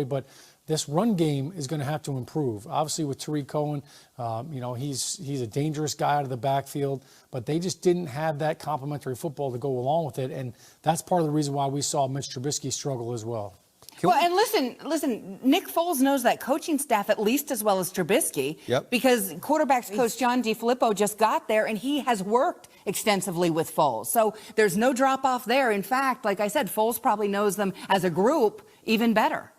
But this run game is going to have to improve. Obviously, with Tariq Cohen, he's a dangerous guy out of the backfield, but they just didn't have that complementary football to go along with it, and that's part of the reason why we saw Mitch Trubisky struggle as well. Well, and listen, Nick Foles knows that coaching staff at least as well as Trubisky, because quarterbacks coach John DeFilippo just got there, and he has worked extensively with Foles. So there's no drop-off there. In fact, like I said, Foles probably knows them as a group even better.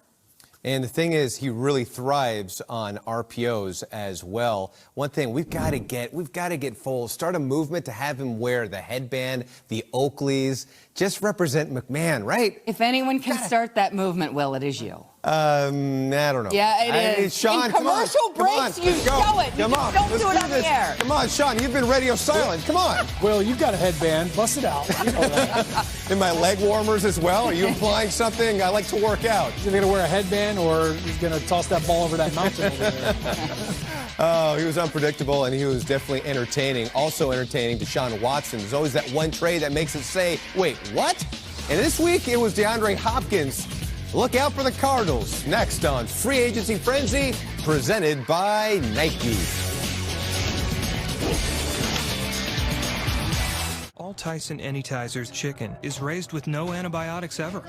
And the thing is, he really thrives on RPOs as well. One thing we've got to get Foles, start a movement to have him wear the headband, the Oakleys, just represent McMahon, right? If anyone can start that movement, Will, it is you. I don't know. Yeah, it is. Sean, in commercial breaks, you show it. You just don't do it on the air. Come on, Sean, you've been radio silent. Come on. Will, you've got a headband. Bust it out. You know that. And my leg warmers as well? Are you implying something? I like to work out. He's going to wear a headband, or he's going to toss that ball over that mountain over there. Oh, he was unpredictable, and he was definitely entertaining. Also entertaining, Deshaun Watson. There's always that one trade that makes it say, wait, what? And this week, it was DeAndre Hopkins. Look out for the Cardinals. Next on Free Agency Frenzy, presented by Nike. All Tyson Anytizers chicken is raised with no antibiotics ever.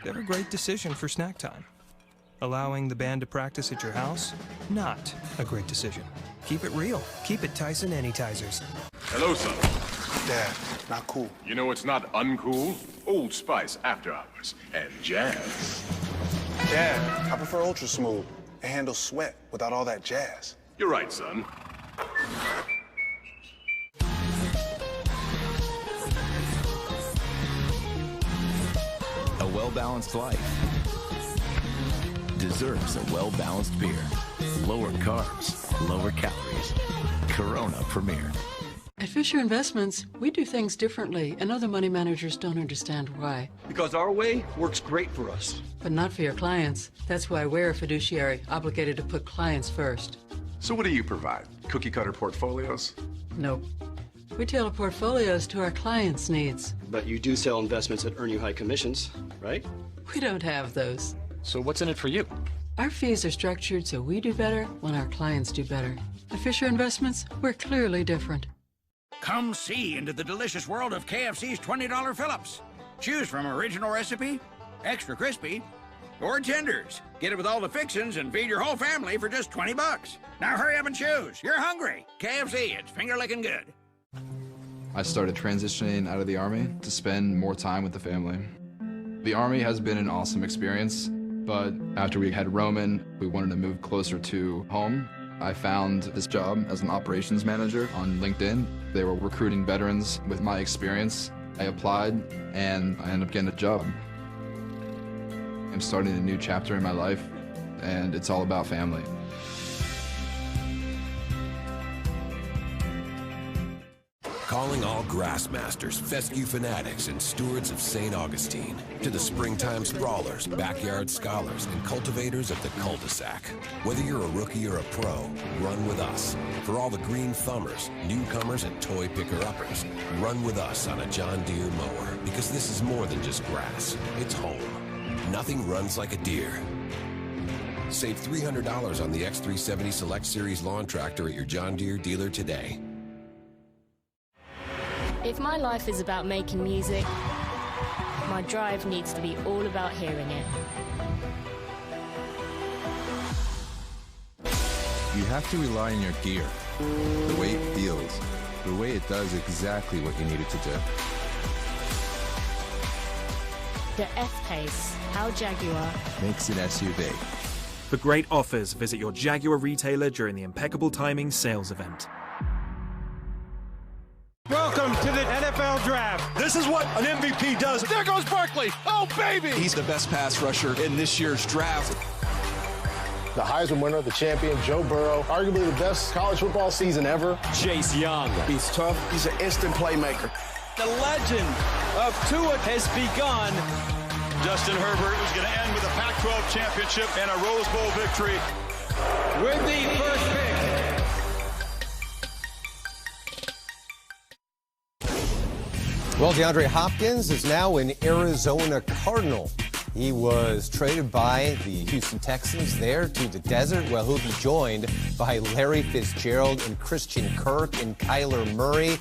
They're a great decision for snack time. Allowing the band to practice at your house? Not a great decision. Keep it real. Keep it Tyson Anytizers. Hello, son. Dad, not cool. You know it's not uncool? Old Spice After Hours and jazz. Dad, I prefer Ultra Smooth. It handles sweat without all that jazz. You're right, son. A well-balanced life deserves a well-balanced beer. Lower carbs, lower calories. Corona Premier. At Fisher Investments, we do things differently, and other money managers don't understand why. Because our way works great for us. But not for your clients. That's why we're a fiduciary, obligated to put clients first. So what do you provide? Cookie-cutter portfolios? Nope. We tailor portfolios to our clients' needs. But you do sell investments that earn you high commissions, right? We don't have those. So what's in it for you? Our fees are structured so we do better when our clients do better. At Fisher Investments, we're clearly different. Come see into the delicious world of KFC's $20 fill-ups. Choose from original recipe, extra crispy, or tenders. Get it with all the fixins and feed your whole family for just $20. Now hurry up and choose. You're hungry. KFC, it's finger-licking good. I started transitioning out of the Army to spend more time with the family. The Army has been an awesome experience, but after we had Roman, we wanted to move closer to home. I found this job as an operations manager on LinkedIn. They were recruiting veterans with my experience. I applied, and I ended up getting a job. I'm starting a new chapter in my life, and it's all about family. Calling all grassmasters, fescue fanatics, and stewards of St. Augustine. To the springtime sprawlers, backyard scholars, and cultivators of the cul-de-sac. Whether you're a rookie or a pro, run with us. For all the green thumbers, newcomers, and toy picker-uppers, run with us on a John Deere mower. Because this is more than just grass. It's home. Nothing runs like a deer. Save $300 on the X370 Select Series lawn tractor at your John Deere dealer today. If my life is about making music, my drive needs to be all about hearing it. You have to rely on your gear, the way it feels, the way it does exactly what you need it to do. The F-Pace, our Jaguar, makes it SUV. For great offers, visit your Jaguar retailer during the Impeccable Timing sales event. Welcome to the NFL Draft. This is what an MVP does. There goes Barkley. Oh, baby. He's the best pass rusher in this year's draft. The Heisman winner, the champion, Joe Burrow, arguably the best college football season ever. Chase Young. He's tough. He's an instant playmaker. The legend of Tua has begun. Justin Herbert is going to end with a Pac-12 championship and a Rose Bowl victory. With the first pick. Well, DeAndre Hopkins is now an Arizona Cardinal. He was traded by the Houston Texans there to the desert. Well, he'll be joined by Larry Fitzgerald and Christian Kirk and Kyler Murray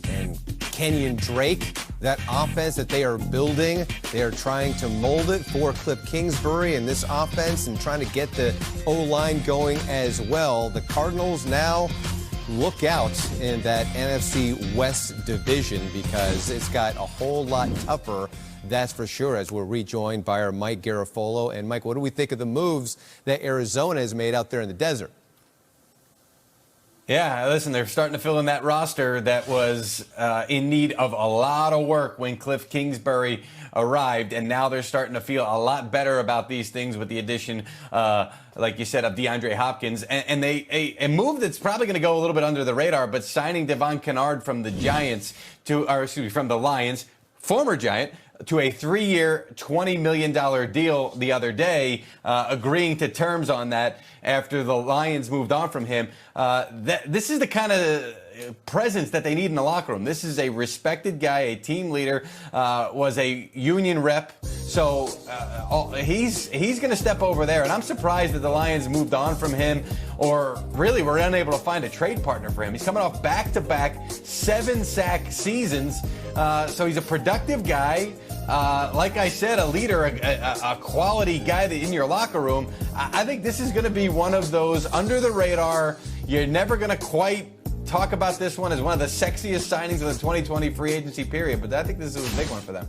and Kenyon Drake. That offense that they are building, they are trying to mold it for Cliff Kingsbury in this offense and trying to get the O-line going as well. The Cardinals now look out in that NFC West division because it's got a whole lot tougher, that's for sure, as we're rejoined by our Mike Garafolo. And Mike, what do we think of the moves that Arizona has made out there in the desert? Yeah, listen, they're starting to fill in that roster that was in need of a lot of work when Cliff Kingsbury arrived, and now they're starting to feel a lot better about these things with the addition, like you said, of DeAndre Hopkins, and a move that's probably going to go a little bit under the radar, but signing Devon Kennard from the Giants from the Lions, former Giant, to a 3-year, $20 million deal the other day, agreeing to terms on that after the Lions moved on from him. This is the kind of presence that they need in the locker room. This is a respected guy, a team leader, was a union rep. So he's going to step over there. And I'm surprised that the Lions moved on from him, or really were unable to find a trade partner for him. He's coming off back-to-back 7-sack seasons. So he's a productive guy. Like I said, a leader, a quality guy that in your locker room. I think this is going to be one of those under the radar. You're never going to quite talk about this one as one of the sexiest signings of the 2020 free agency period, but I think this is a big one for them.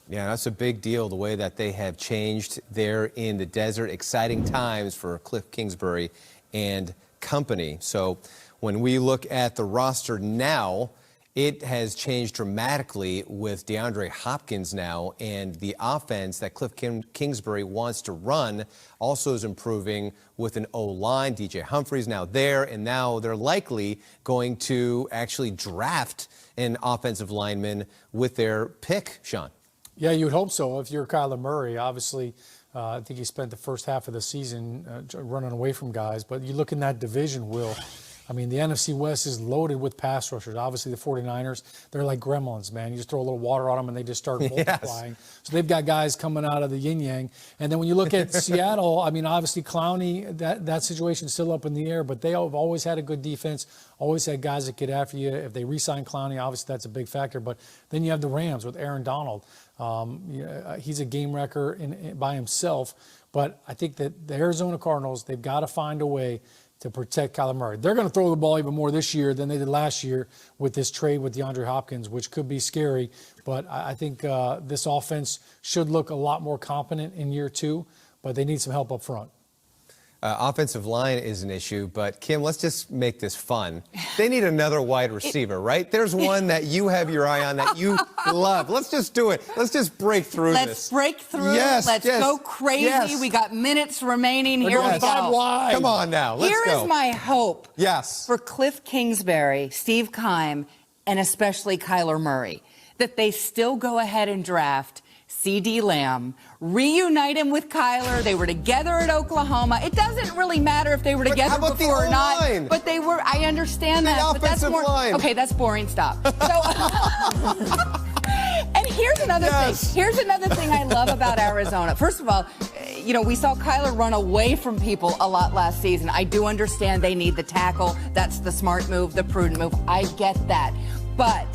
Yeah, that's a big deal, the way that they have changed there in the desert. Exciting times for Cliff Kingsbury and company. So when we look at the roster now, it has changed dramatically with DeAndre Hopkins now, and the offense that Cliff Kingsbury wants to run also is improving with an O-line. DJ Humphries now there, and now they're likely going to actually draft an offensive lineman with their pick, Sean. Yeah, you would hope so if you're Kyler Murray. Obviously, I think he spent the first half of the season running away from guys, but you look in that division, Will. I mean, the NFC West is loaded with pass rushers. Obviously, the 49ers, they're like gremlins, man. You just throw a little water on them, and they just start multiplying. Yes. So they've got guys coming out of the yin-yang. And then when you look at Seattle, I mean, obviously, Clowney, that situation's still up in the air, but they have always had a good defense, always had guys that get after you. If they re-sign Clowney, obviously, that's a big factor. But then you have the Rams with Aaron Donald. He's a game wrecker by himself. But I think that the Arizona Cardinals, they've got to find a way to protect Kyler Murray. They're going to throw the ball even more this year than they did last year with this trade with DeAndre Hopkins, which could be scary. But I think this offense should look a lot more competent in year 2, but they need some help up front. Offensive line is an issue, but Kim, let's just make this fun. They need another wide receiver, right? There's one that you have your eye on that you love. Let's just do it. Let's just break through this. Let's break through. Yes, Let's go crazy. Yes. We got minutes remaining. Here we go. Wide. Come on now. Let's go. Here is my hope. Yes. For Cliff Kingsbury, Steve Keim, and especially Kyler Murray, that they still go ahead and draft C.D. Lamb, reunite him with Kyler. They were together at Oklahoma. It doesn't really matter if they were together before or not. But they were. I understand that. But that's more. Okay, that's boring. Stop. So, and here's another thing. Here's another thing I love about Arizona. First of all, we saw Kyler run away from people a lot last season. I do understand they need the tackle. That's the smart move, the prudent move. I get that. But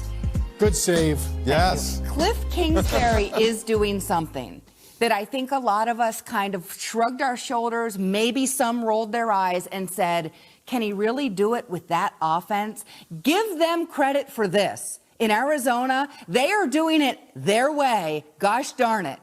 good save. Yes. Cliff Kingsbury is doing something that I think a lot of us kind of shrugged our shoulders, maybe some rolled their eyes and said, can he really do it with that offense? Give them credit for this. In Arizona, they are doing it their way. Gosh darn it.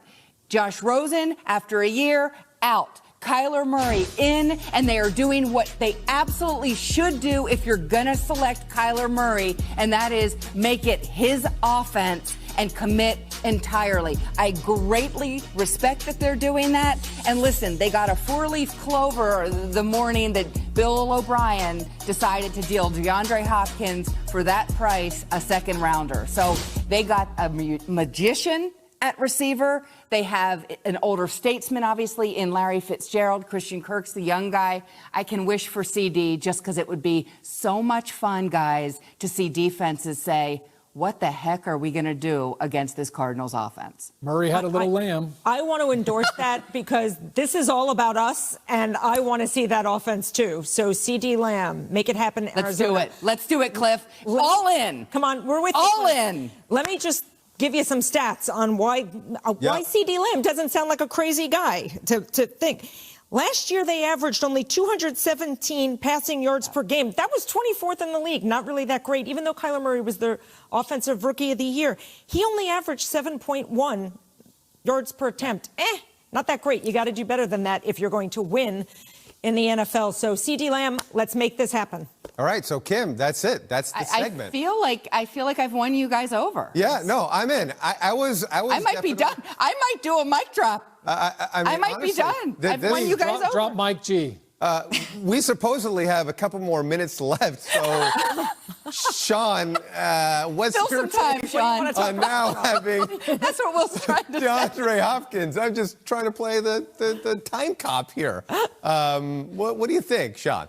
Josh Rosen, after a year, out. Kyler Murray in, and they are doing what they absolutely should do if you're going to select Kyler Murray, and that is make it his offense and commit entirely. I greatly respect that they're doing that. And listen, they got a 4-leaf clover the morning that Bill O'Brien decided to deal DeAndre Hopkins for that price, a second rounder. So they got a magician at receiver. They have an older statesman, obviously, in Larry Fitzgerald. Christian Kirk's the young guy. I can wish for CD just because it would be so much fun, guys, to see defenses say, what the heck are we going to do against this Cardinals offense? Murray had a little lamb. I want to endorse that because this is all about us, and I want to see that offense too. So CD Lamb, make it happen. Let's do it. Let's do it, Cliff. All in. Come on, we're with you. All in. Let me just give you some stats on why CD Lamb doesn't sound like a crazy guy to think. Last year, they averaged only 217 passing yards per game. That was 24th in the league. Not really that great, even though Kyler Murray was their offensive rookie of the year. He only averaged 7.1 yards per attempt. Not that great. You got to do better than that if you're going to win in the NFL. So, CD Lamb, let's make this happen. All right, so Kim, that's it. That's the segment. I feel like I've won you guys over. Yeah, no, I'm in. I might be done. I might do a mic drop. I might be done. I've won you guys over. Drop Mike G. We supposedly have a couple more minutes left, so Sean, what's Still your some time, take Sean. on now having That's what Will's trying to say. DeAndre Hopkins? I'm just trying to play the time cop here. What do you think, Sean?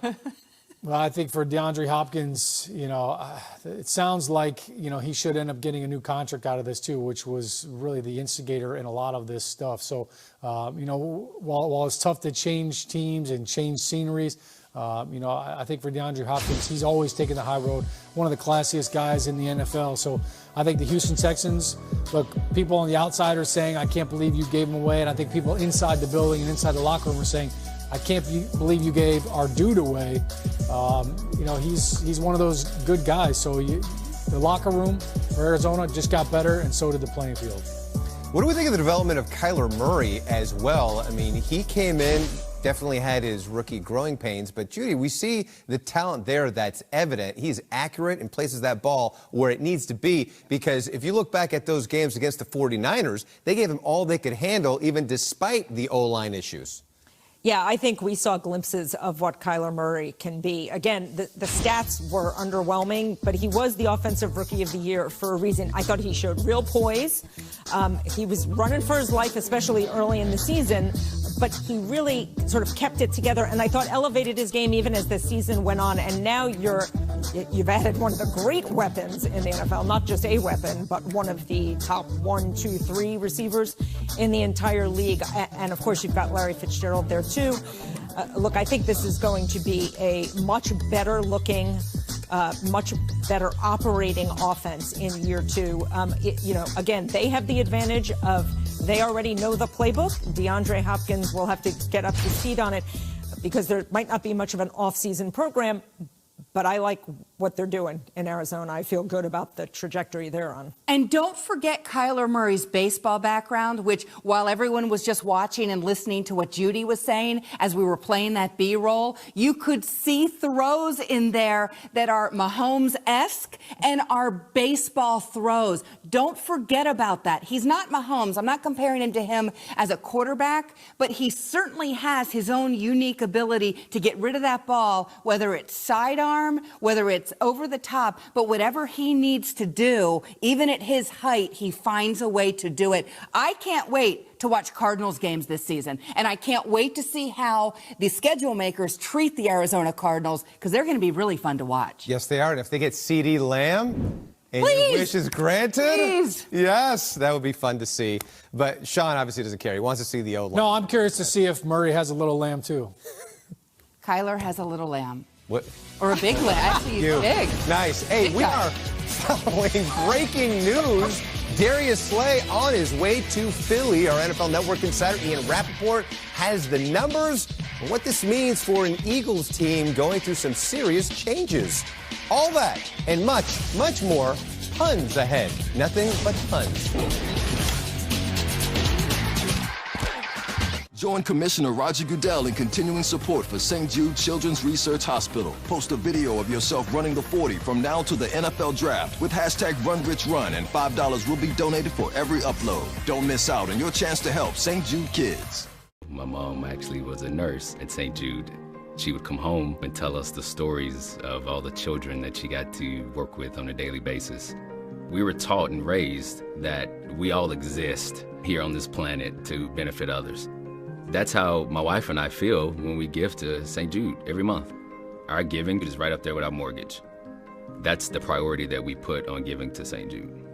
Well, I think for DeAndre Hopkins, it sounds like, he should end up getting a new contract out of this too, which was really the instigator in a lot of this stuff. So, while it's tough to change teams and change sceneries, I think for DeAndre Hopkins, he's always taken the high road, one of the classiest guys in the NFL. So I think the Houston Texans, look, people on the outside are saying, I can't believe you gave him away. And I think people inside the building and inside the locker room are saying, I can't believe you gave our dude away. He's one of those good guys. So the locker room for Arizona just got better, and so did the playing field. What do we think of the development of Kyler Murray as well? I mean, he came in, definitely had his rookie growing pains, but Judy, we see the talent there that's evident. He's accurate and places that ball where it needs to be, because if you look back at those games against the 49ers, they gave him all they could handle, even despite the O-line issues. Yeah, I think we saw glimpses of what Kyler Murray can be. Again, the stats were underwhelming, but he was the offensive rookie of the year for a reason. I thought he showed real poise. He was running for his life, especially early in the season, but he really sort of kept it together, and I thought elevated his game even as the season went on. And now you've added one of the great weapons in the NFL, not just a weapon, but one of the top 1, 2, 3 receivers in the entire league. And of course, you've got Larry Fitzgerald there too. Look, I think this is going to be a much better looking, much better operating offense in year 2. Again, they have the advantage of they already know the playbook. DeAndre Hopkins will have to get up to speed on it because there might not be much of an off-season program. But I like what they're doing in Arizona. I feel good about the trajectory they're on. And don't forget Kyler Murray's baseball background, which while everyone was just watching and listening to what Judy was saying as we were playing that B-roll, you could see throws in there that are Mahomes-esque and are baseball throws. Don't forget about that. He's not Mahomes. I'm not comparing him to him as a quarterback, but he certainly has his own unique ability to get rid of that ball, whether it's sidearm, whether it's over the top, but whatever he needs to do, even at his height, he finds a way to do it. I can't wait to watch Cardinals games this season, and I can't wait to see how the schedule makers treat the Arizona Cardinals, because they're going to be really fun to watch. Yes, they are. And if they get CD Lamb and your wish is granted, yes, that would be fun to see. But Sean obviously doesn't care. He wants to see the O-line. No, I'm curious to see if Murray has a little lamb too. Kyler has a little lamb. What? Or a big lamb. Actually, he's big. Nice. Hey, Big we guy. are following breaking news. Darius Slay on his way to Philly. Our NFL Network insider Ian Rappaport has the numbers and what this means for an Eagles team going through some serious changes. All that and much, much more. Puns ahead. Nothing but puns. Join Commissioner Roger Goodell in continuing support for St. Jude Children's Research Hospital. Post a video of yourself running the 40 from now to the NFL Draft with hashtag #RunRichRun, and $5 will be donated for every upload. Don't miss out on your chance to help St. Jude kids. My mom actually was a nurse at St. Jude. She would come home and tell us the stories of all the children that she got to work with on a daily basis. We were taught and raised that we all exist here on this planet to benefit others. That's how my wife and I feel when we give to St. Jude every month. Our giving is right up there with our mortgage. that's the priority that we put on giving to St. Jude.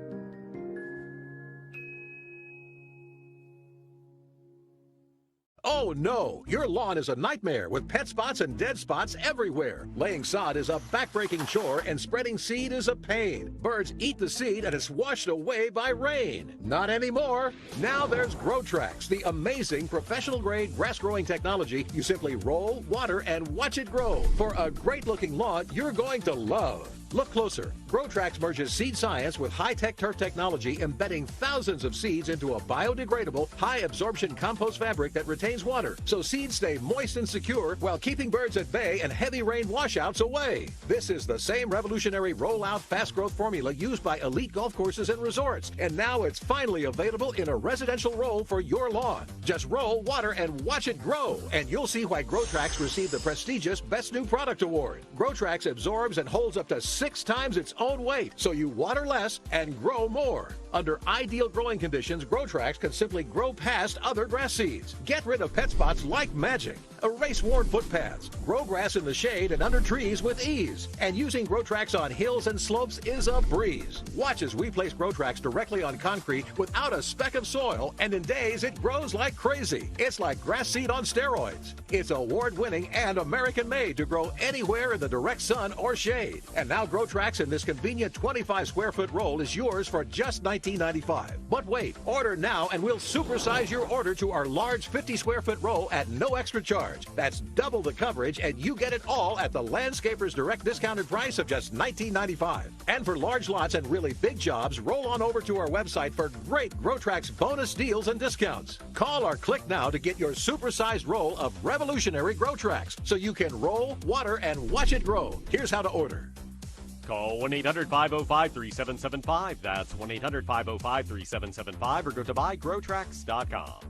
Oh no, your lawn is a nightmare with pet spots and dead spots everywhere. Laying sod is a backbreaking chore and spreading seed is a pain. Birds eat the seed and it's washed away by rain. Not anymore. Now there's GrowTrax, the amazing professional grade grass growing technology. You simply roll, water, and watch it grow. For a great looking lawn you're going to love. Look closer. GrowTrax merges seed science with high-tech turf technology, embedding thousands of seeds into a biodegradable, high-absorption compost fabric that retains water, so seeds stay moist and secure while keeping birds at bay and heavy rain washouts away. This is the same revolutionary roll-out fast-growth formula used by elite golf courses and resorts, and now it's finally available in a residential roll for your lawn. Just roll, water, and watch it grow, and you'll see why GrowTrax received the prestigious Best New Product Award. GrowTrax absorbs and holds up to 6 times its own weight, so you water less and grow more. Under ideal growing conditions, GrowTrax can simply grow past other grass seeds. Get rid of pet spots like magic. Erase worn footpaths. Grow grass in the shade and under trees with ease. And using GrowTrax on hills and slopes is a breeze. Watch as we place GrowTrax directly on concrete without a speck of soil, and in days it grows like crazy. It's like grass seed on steroids. It's award-winning and American-made to grow anywhere in the direct sun or shade. And now GrowTrax in this convenient 25-square-foot roll is yours for just $19.95. But wait, order now and we'll supersize your order to our large 50-square-foot roll at no extra charge. That's double the coverage, and you get it all at the Landscapers Direct discounted price of just $19.95. And for large lots and really big jobs, roll on over to our website for great GrowTrax bonus deals and discounts. Call or click now to get your supersized roll of revolutionary GrowTrax so you can roll, water, and watch it grow. Here's how to order. Call 1-800-505-3775. That's 1-800-505-3775, or go to buygrowtrax.com.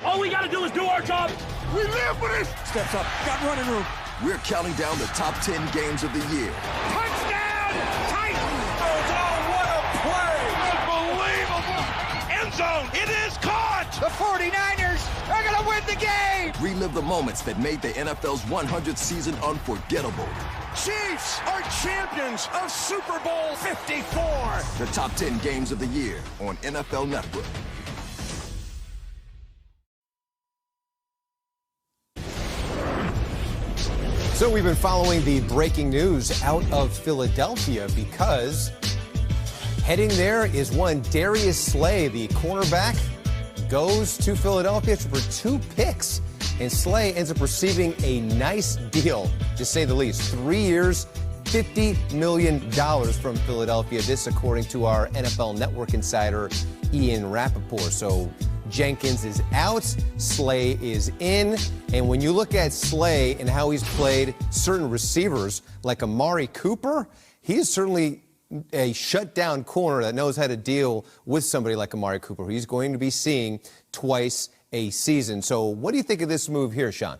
All we got to do is do our job. We live for this. Steps up, got running room. We're counting down the top 10 games of the year. Touchdown, Titans! Oh, what a play! Unbelievable! End zone, it is caught! The 49ers are going to win the game! Relive the moments that made the NFL's 100th season unforgettable. Chiefs are champions of Super Bowl 54! The top 10 games of the year on NFL Network. So we've been following the breaking news out of Philadelphia because heading there is one Darius Slay, the cornerback, goes to Philadelphia for 2 picks. And Slay ends up receiving a nice deal, to say the least. 3 years, $50 million from Philadelphia. This according to our NFL Network insider, Ian Rappaport. So Jenkins is out, Slay is in, and when you look at Slay and how he's played certain receivers like Amari Cooper, he's certainly a shutdown corner that knows how to deal with somebody like Amari Cooper, who he's going to be seeing twice a season. So what do you think of this move here, Sean?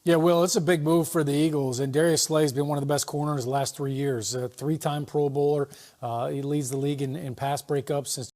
Yeah, Will, it's a big move for the Eagles, and Darius Slay's been one of the best corners the last 3 years. A 3-time Pro Bowler. He leads the league in pass breakups since